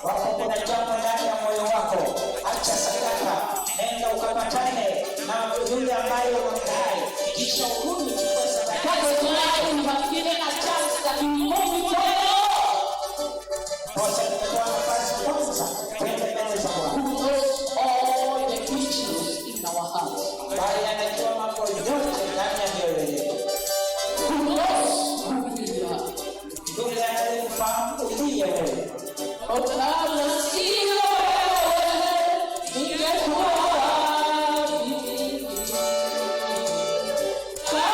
wapo kuna jambo ndani ya moyo wako, acha sadaka, nenda ukapatane na yule ambaye unamdai, kisha urudi chukua sadaka. That is why we have given a chance that we move before the Lord, Kosa limetoa nafasi kwanza kwenda mbele za Bwana, who knows all the issues in our hearts, ambaye anajua mambo yote ndani ya mioyo yetu, who knows who we are. yule anayemfahamu uliye wewe. Oh, kama sio wewe, ningekuwa wapi? Kama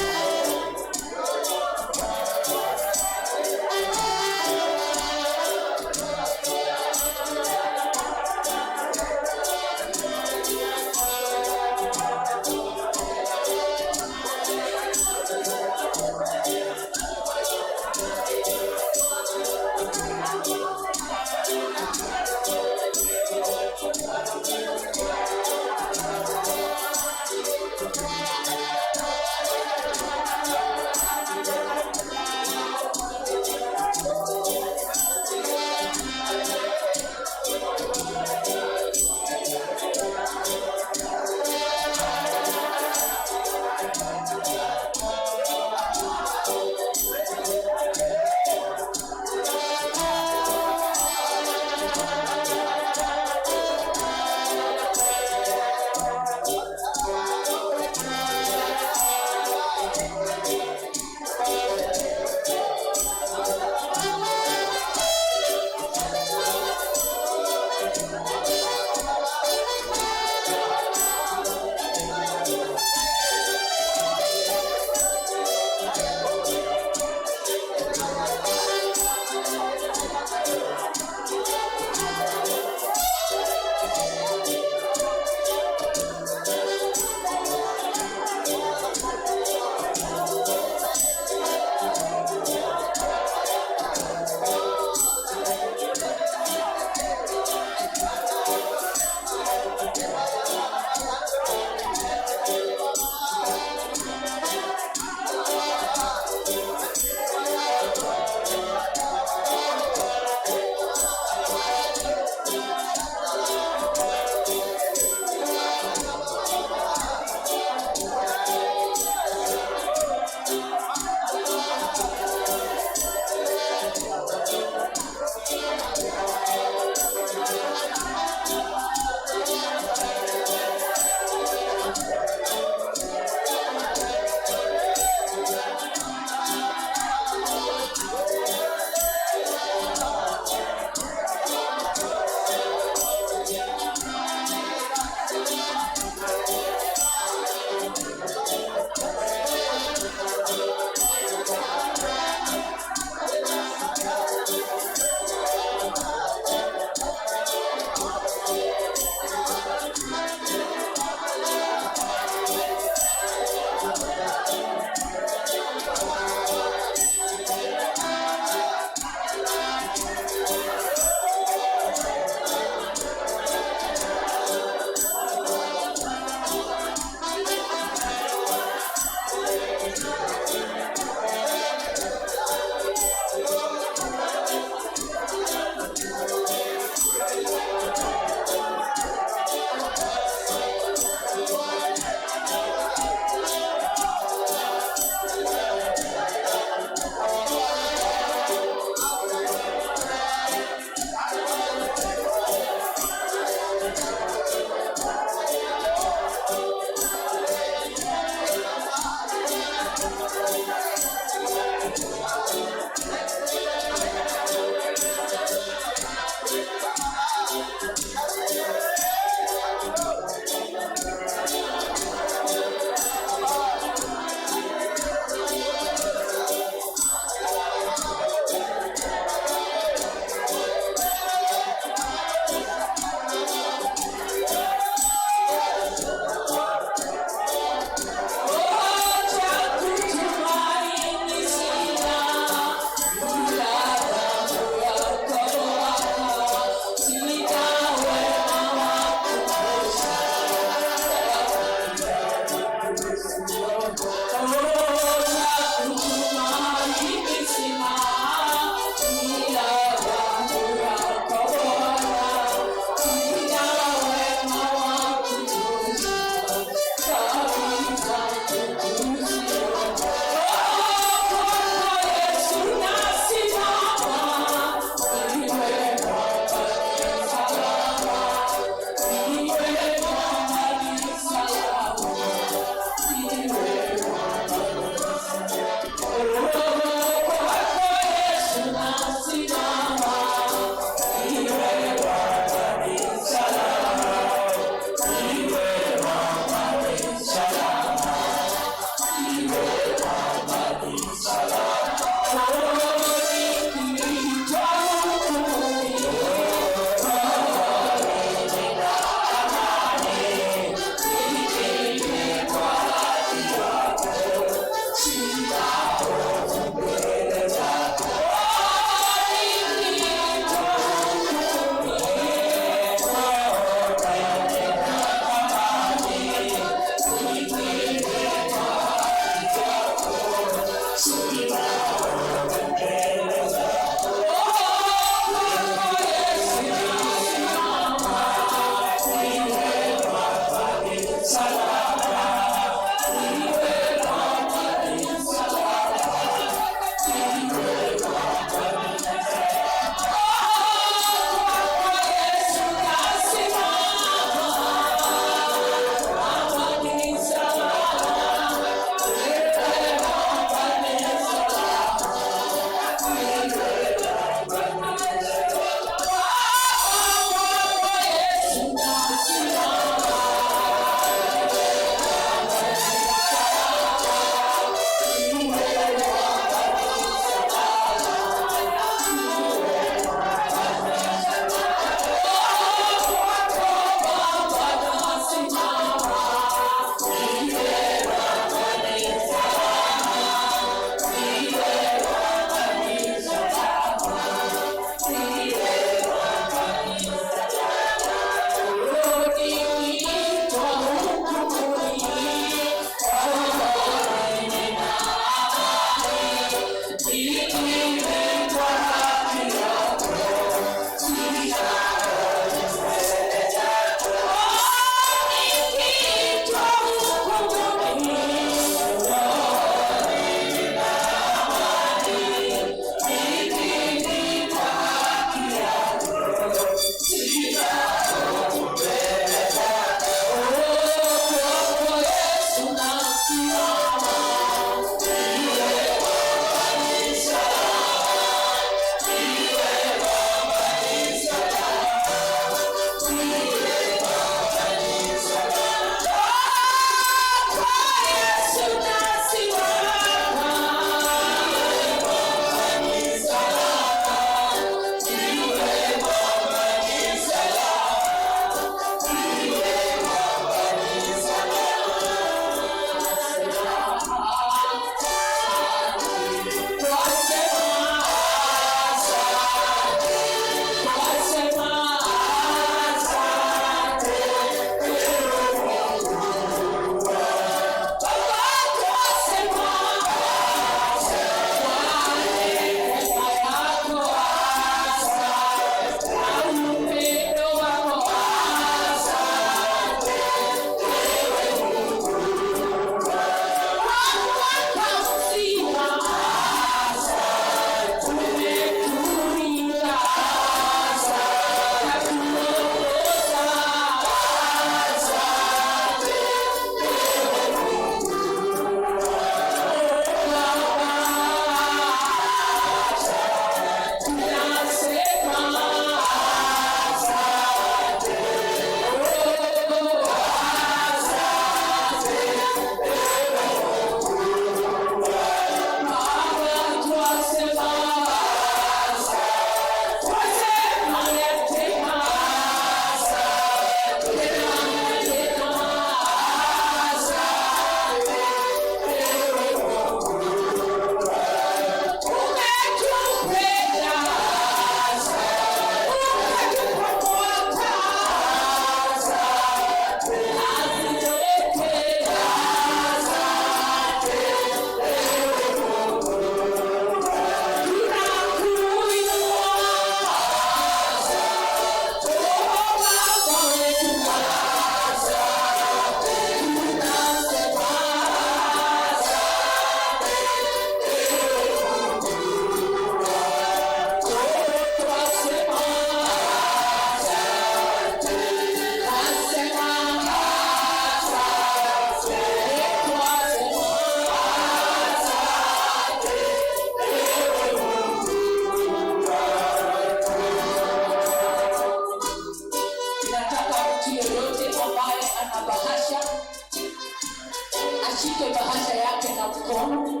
ashike bahasha yake na mkono.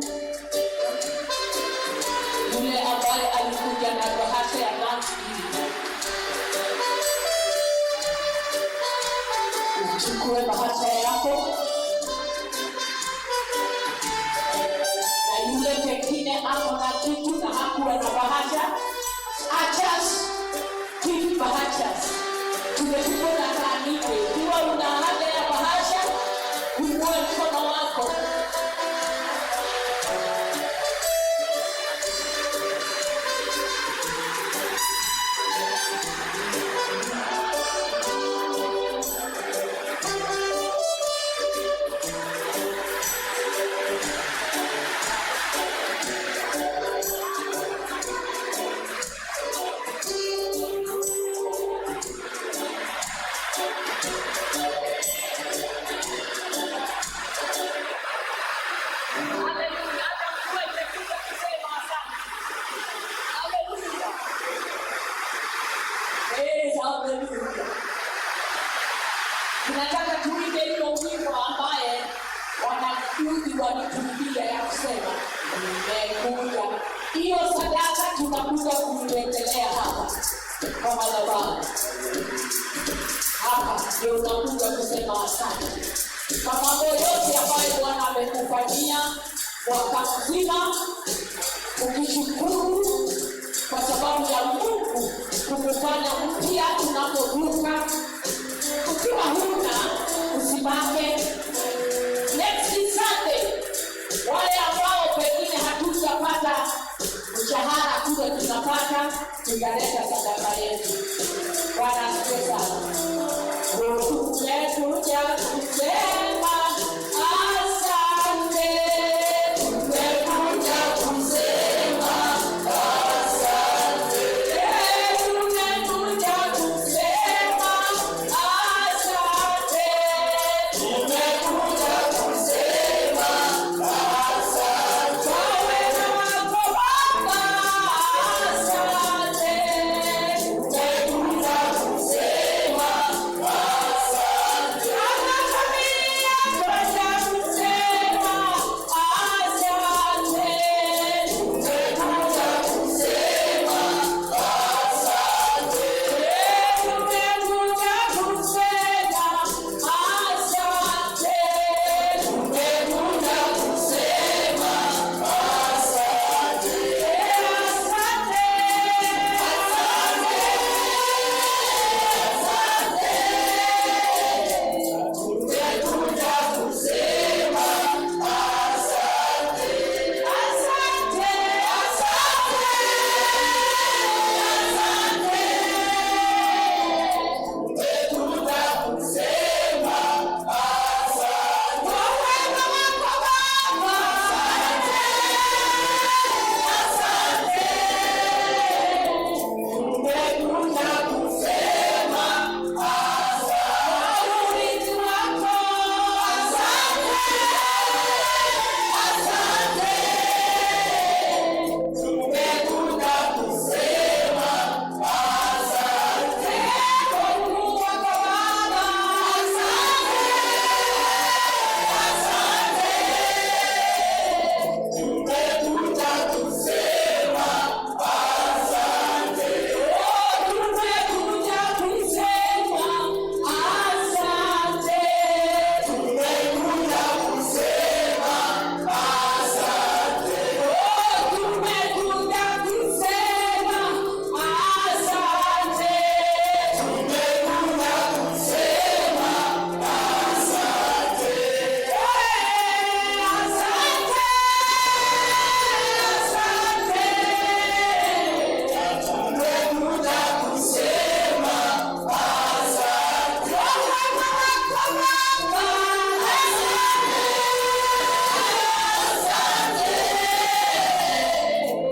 Yule ambaye alikuja na bahasha ya rangi, uchukue bahasha yako. Na yule pekine ako na kitu na hakuwa na bahasha, achas kitu bahasha. Tumekuwa na kanike, kiwa una haja ya bahasha, uwe mkono wako. Tunataka tuige hiyo wimbo ambaye wanafunzi walitumbia ya kusema nimekuja. Hiyo sadaka tunakuja kuiendelea hapa kwa madhabahu. Hapa ndio unakuja kusema asante kwa mambo yote ambayo Bwana amekufanyia mwaka mzima, ukishukuru kwa sababu ya Mungu kukufanya mpya tunapovuka. Ukiwa huna usimame. Next Sunday, wale ambao pengine hatujapata tunapata tukaleta sadaka yetu. Bwana asifiwe sana. Tumekuja kusema asante. Tumekuja kusema asante. Tumekuja kusema asante. Tumekuja kusema asante. Wewe wako Baba, asante. Tumekuja kusema asante. Kama familia tunataka kusema asante. Tumekuja kusema asante. Tumekuja kusema asante.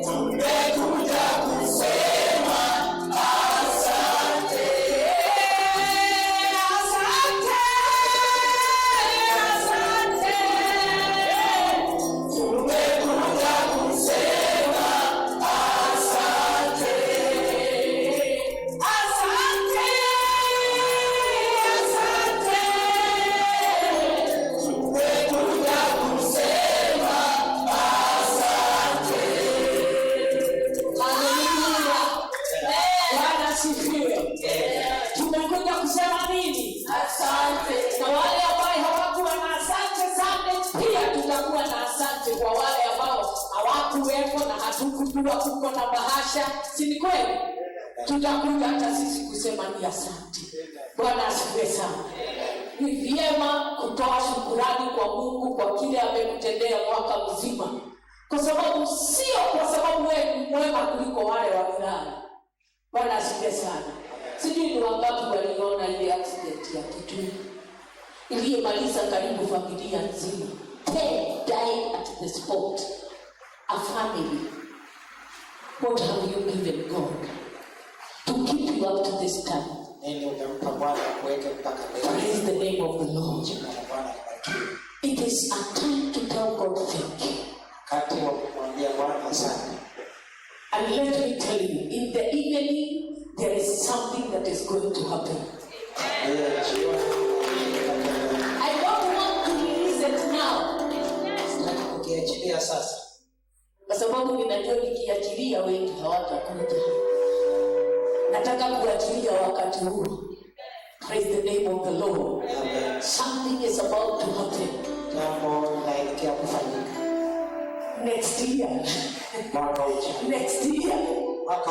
Tumekuja kusema asante. Tumekuja kusema nini? Asante. Na wale ambao hawakuwa na asante Sunday, pia tutakuwa na asante kwa wale ambao hawakuwepo na hatukujua kuko na bahasha. Si ni kweli? Tutakuja hata sisi kusema ni asante. Bwana asifiwe sana. Ni vyema kutoa shukrani kwa Mungu kwa kile amekutendea mwaka mzima. Kwa sababu sio kwa sababu wewe ni mwema kuliko wale wa wilaya. Bwana asifiwe sana. Sijui ni wangapi waliona ile accident ya Kitui iliyomaliza karibu familia nzima. 10 died at the spot. A family. What have you given God to keep you up to this time? Praise the name of the Lord. It is a time to tell God thank you. And let me tell you, in the evening, there is something that is going to happen. I don't want to release it now. Kwa sababu ninajua nikiachilia wengi hawatakuja. Nataka kuachilia wakati huu. Praise the name of the Lord. Amen. Something is about to happen. Next year. Next year.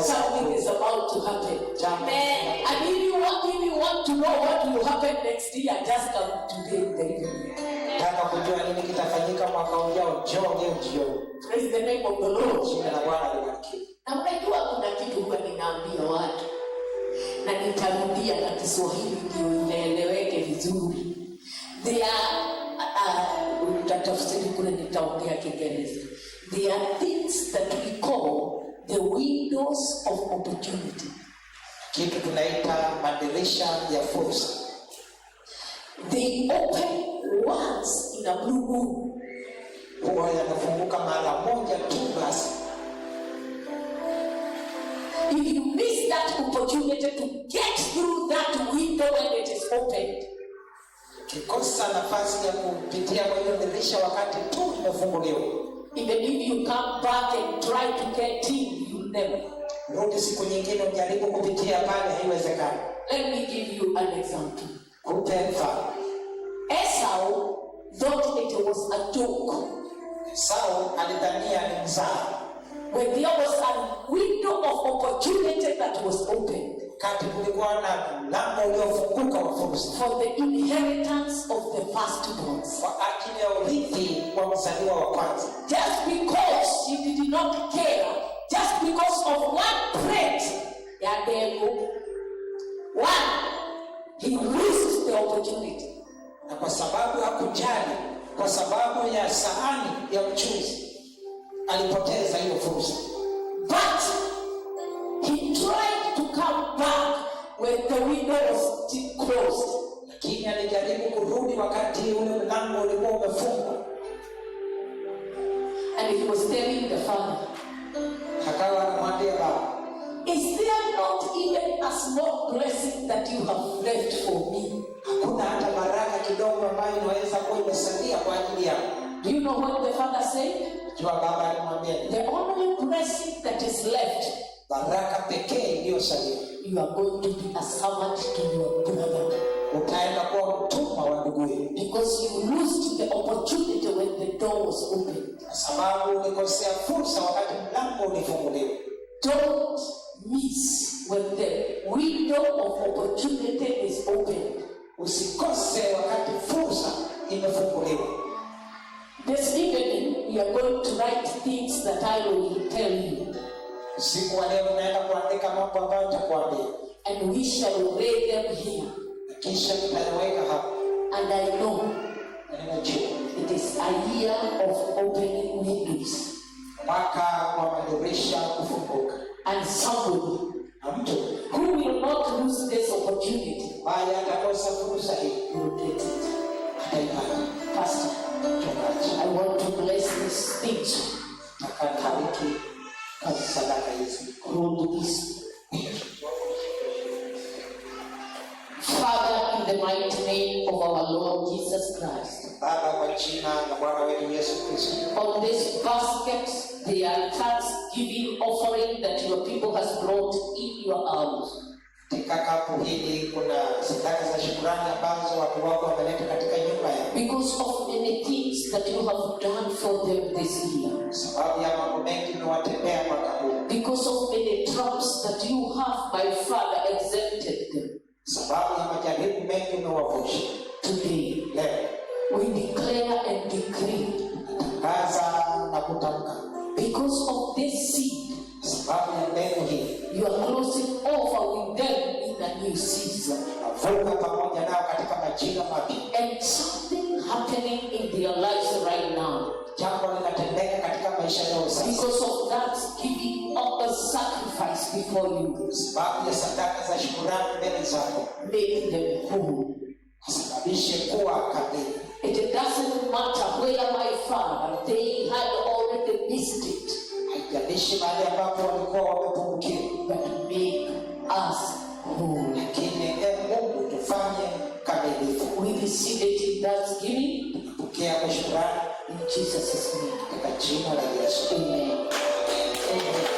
Something is about to happen. Amen. And if you want to know what will happen next year, just come today. Praise the name of the Lord. Na unajua kuna Kiswahili ndio inaeleweke vizuri. They are utatafsiri kule nitaongea Kiingereza. They are things that we call the windows of opportunity. Kitu tunaita madirisha ya fursa. They open once in a blue moon. Huwa yanafunguka mara moja tu basi. If you miss that opportunity to get through that window when it is opened, kikosa nafasi ya kupitia kwa hiyo dirisha wakati tu imefunguliwa, even if you come back and try to get in, you never. Rudi siku nyingine ujaribu kupitia pale, haiwezekani. Let me give you an example. Kupe mfano. Esau thought it was a joke. Esau alidhania ni mzaha. When there was a window of opportunity that was opened, kati kulikuwa na mlango uliofunguka wa fursa, for the inheritance of the firstborns, kwa ajili ya urithi wa mzaliwa wa kwanza. Just because he did not care, just because of one threat, ya devil, he risked the opportunity. Na kwa sababu hakujali, kwa sababu ya sahani ya mchuzi, alipoteza hiyo fursa. But he tried to come back when the window was still closed. Lakini alijaribu kurudi wakati ule mlango ulikuwa umefungwa. And he was telling the father, akawa anamwambia baba, is there not even a small blessing that you have left for me? Hakuna hata baraka kidogo ambayo inaweza kuwa imesalia kwa ajili yako. Do you know what the father said? Jua baba alimwambia, the only blessing that is left, baraka pekee iliyosalia, you are going to be a servant to your brother. Utaenda kuwa mtumwa wa nduguye. Because you lost the opportunity when the door was opened. Kwa sababu ulikosea fursa wakati mlango ulifunguliwa. Don't miss when the window of opportunity is opened. Usikose wakati fursa imefunguliwa. This evening we are going to write things that I will tell you. Siku wa leo naenda kuandika mambo ambayo nitakwambia. And we shall lay them here. Kisha tutayaweka hapa. And I know it is a year of opening windows. Mwaka wa madirisha kufunguka. And somebody who will not lose this opportunity, bali atakosa fursa hii, will get it. Ataipata. Pastor, I want to bless this things. Nakabariki sadaka hizi. Hold this. Father, in the mighty name of our Lord Jesus Christ, Baba, kwa jina la Bwana wetu Yesu Kristo, on this basket, there are thanksgiving offering that your people has brought in your house. Katika kapu hili kuna sadaka za shukrani ambazo watu wako wameleta katika nyumba yako. Because of many things that you have done for them this year. Sababu ya mambo mengi umewatendea mwaka huu. Because of many traps that you have, my Father, exempted them. Sababu ya majaribu mengi umewavusha. Today, leo, we declare and decree. Tangaza na kutamka. Because of this seed, sababu ya mbegu hii, you are closing over with them in a new season. Vuka pamoja nao katika majira mapya. And something happening in their lives right now. Jambo linatendeka katika maisha yao sasa. Because of that, giving up a sacrifice before you. Sababu ya sadaka za shukrani mbele zako. Make them whole. Sababishe kuwa kamili. It doesn't matter where my Father, they had already missed it. Haijalishi mahali ambapo walikuwa wamepungukiwa. But make us whole. Lakini Mungu tufanye kamilifu. We receive it in thanksgiving. Pokea kwa shukrani. In Jesus' name. Katika jina la Yesu. Amen. Amen.